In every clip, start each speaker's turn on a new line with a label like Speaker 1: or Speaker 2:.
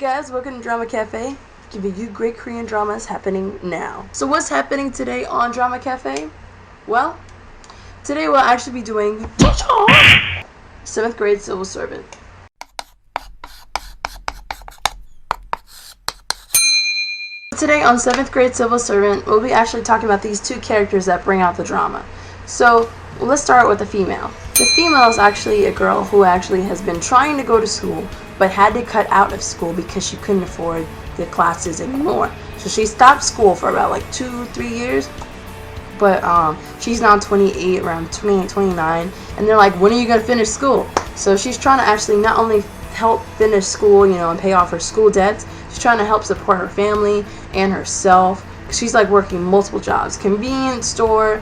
Speaker 1: guys, welcome to Drama Cafe, giving you great Korean dramas happening now. So what's happening today on Drama Cafe? Well, today we'll actually be doing 7th grade civil servant. Today on 7th grade civil servant, we'll be actually talking about these two characters that bring out the drama. So let's start with the female. The female is actually a girl who actually has been trying to go to school but had to cut out of school because she couldn't afford the classes anymore. So she stopped school for about like 2-3 years. But she's now 28, around 28, 29, and they're like, when are you going to finish school? So she's trying to actually not only help finish school, and pay off her school debts, she's trying to help support her family and herself. She's like working multiple jobs, convenience store,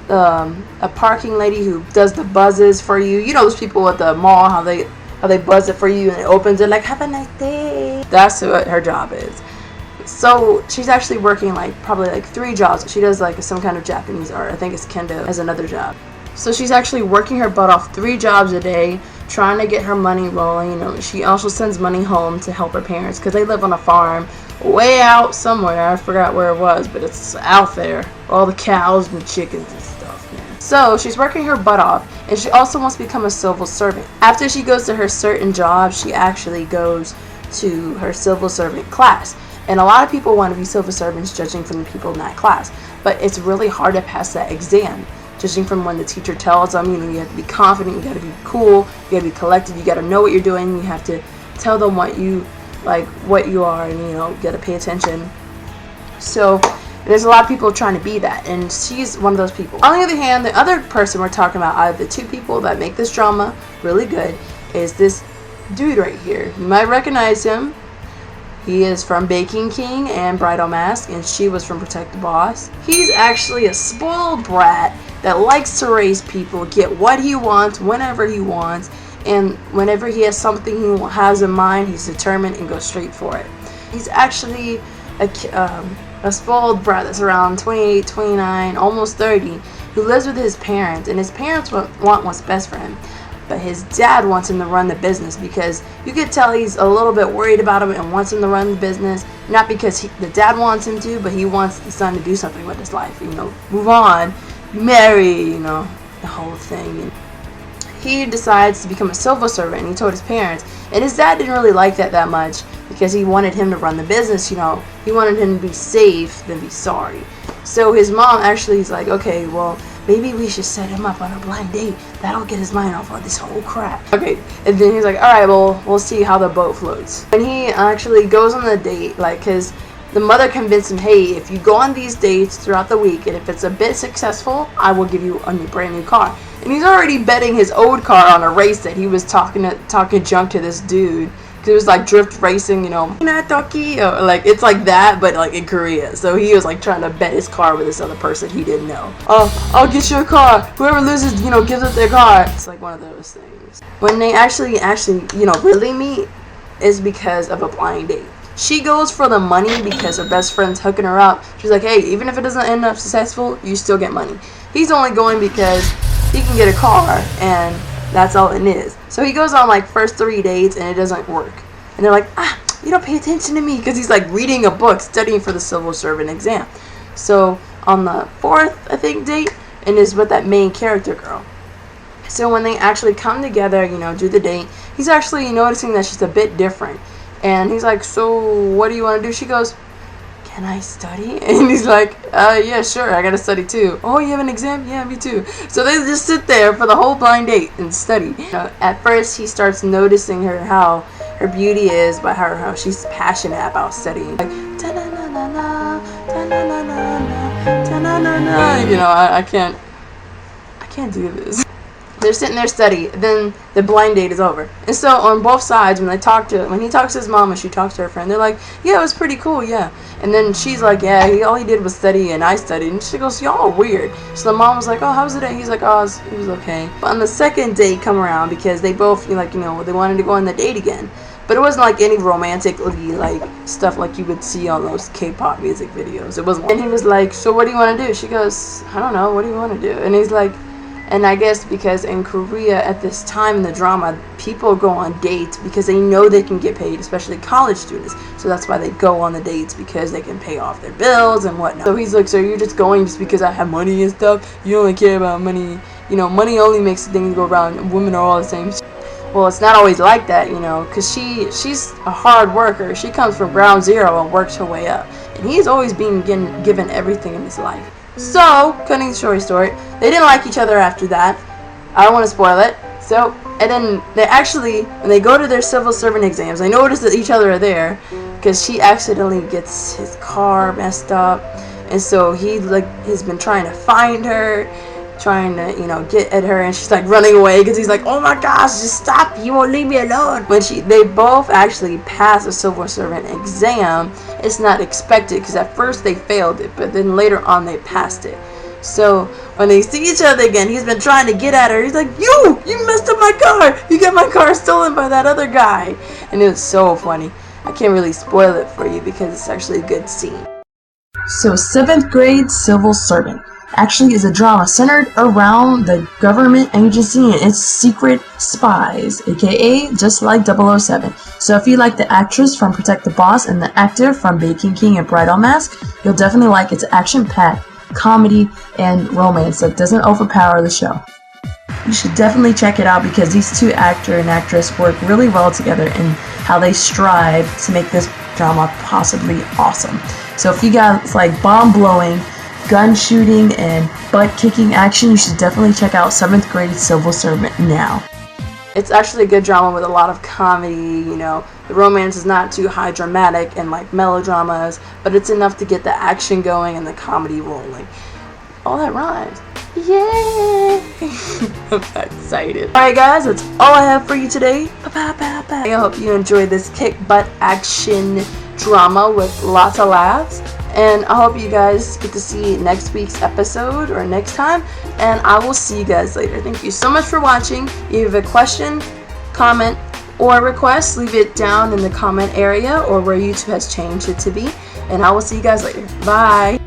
Speaker 1: a parking lady who does the buzzes for you. You know those people at the mall, how they buzz it for you and it opens it like, have a nice day. That's what her job is. So she's actually working probably 3 jobs. She does some kind of Japanese art. I think it's kendo as another job. So she's actually working her butt off 3 jobs a day, trying to get her money rolling. She also sends money home to help her parents because they live on a farm way out somewhere. I forgot where it was, but it's out there. All the cows and chickens and stuff, man. So she's working her butt off, and she also wants to become a civil servant. After she goes to her certain job, she actually goes to her civil servant class. And a lot of people want to be civil servants, judging from the people in that class. But it's really hard to pass that exam, judging from when the teacher tells them, you have to be confident, you got to be cool, you got to be collected, you got to know what you're doing, you have to tell them what you are, and you got to pay attention. So there's a lot of people trying to be that, and she's one of those people. On the other hand, the other person we're talking about out of the 2 people that make this drama really good is this dude right here. You might recognize him. He is from Baking King and Bridal Mask, and she was from Protect the Boss. He's actually a spoiled brat that likes to raise people, get what he wants, whenever he wants, and whenever he has something he has in mind, he's determined and goes straight for it. He's actually a spoiled brat that's around 28, 29, almost 30, who lives with his parents, and his parents want what's best for him. But his dad wants him to run the business because you could tell he's a little bit worried about him and wants him to run the business. Not because the dad wants him to, but he wants the son to do something with his life. Move on, marry, the whole thing. And he decides to become a civil servant, and he told his parents. And his dad didn't really like that much because he wanted him to run the business. He wanted him to be safe than be sorry. So his mom actually is like, okay, well, maybe we should set him up on a blind date. That'll get his mind off of this whole crap. Okay, and then he's like, alright, well, we'll see how the boat floats. And he actually goes on the date, because the mother convinced him, hey, if you go on these dates throughout the week, and if it's a bit successful, I will give you a brand new car. And he's already betting his old car on a race that he was talking junk to this dude. Because it was drift racing, it's like that, but in Korea. So he was trying to bet his car with this other person he didn't know. Oh, I'll get your car. Whoever loses, gives up their car. It's one of those things. When they actually, really meet is because of a blind date. She goes for the money because her best friend's hooking her up. She's like, hey, even if it doesn't end up successful, you still get money. He's only going because he can get a car, and that's all it is. So he goes on first 3 dates and it doesn't work. And they're like, you don't pay attention to me, because he's reading a book, studying for the civil servant exam. So on the 4th, I think, date, and is with that main character girl. So when they actually come together, do the date, he's actually noticing that she's a bit different. And he's like, so what do you want to do? She goes, can I study? And he's like, yeah, sure, I gotta study too. Oh, you have an exam? Yeah, me too. So they just sit there for the whole blind date and study. At first he starts noticing how her beauty is, but how she's passionate about studying. Ta-na-na-na-na, ta-na-na-na-na, ta-na-na-na. I can't do this. They're sitting there studying. Then the blind date is over. And so on both sides, when he talks to his mom and she talks to her friend, they're like, yeah, it was pretty cool, yeah. And then she's like, yeah, all he did was study and I studied. And she goes, y'all are weird. So the mom was like, oh, how was the day? He's like, oh, it was okay. But on the second date come around, because they both, they wanted to go on the date again. But it wasn't any romantically stuff you would see on those K-pop music videos. It wasn't. And he was like, so what do you want to do? She goes, I don't know, what do you want to do? And he's like, And I guess because in Korea at this time in the drama, people go on dates because they know they can get paid, especially college students. So that's why they go on the dates, because they can pay off their bills and whatnot. So he's like, so you're just going just because I have money and stuff? You only care about money. You know, money only makes things go around. Women are all the same. Well, it's not always like that, you know, because she's a hard worker. She comes from ground zero and works her way up. And he's always being given everything in his life. So, cutting the story, they didn't like each other after that. I don't want to spoil it. So, and then they actually, when they go to their civil servant exams, they notice that each other are there because she accidentally gets his car messed up. And so he has been trying to find her, trying to, you know, get at her, and she's like running away because he's like, oh my gosh, just stop, you won't leave me alone. When they both actually pass a civil servant exam, it's not expected because at first they failed it, but then later on they passed it. So when they see each other again, he's been trying to get at her. He's like, you messed up my car, you got my car stolen by that other guy. And it was so funny. I can't really spoil it for you because it's actually a good scene. So 7th grade civil servant actually is a drama centered around the government agency and its secret spies, aka just like 007. So if you like the actress from Protect the Boss and the actor from Baking King and Bridal Mask, you'll definitely like its action-packed comedy and romance that doesn't overpower the show. You should definitely check it out because these two actor and actress work really well together in how they strive to make this drama possibly awesome. So if you guys like bomb-blowing, gun shooting, and butt-kicking action, you should definitely check out 7th grade Civil Servant now. It's actually a good drama with a lot of comedy, you know. The romance is not too high dramatic and like melodramas, but it's enough to get the action going and the comedy rolling. Oh, that rhymes. Yay! I'm so excited. Alright guys, that's all I have for you today. Bye. I hope you enjoyed this kick-butt action drama with lots of laughs. And I hope you guys get to see next week's episode or next time. And I will see you guys later. Thank you so much for watching. If you have a question, comment, or request, leave it down in the comment area or where YouTube has changed it to be. And I will see you guys later. Bye.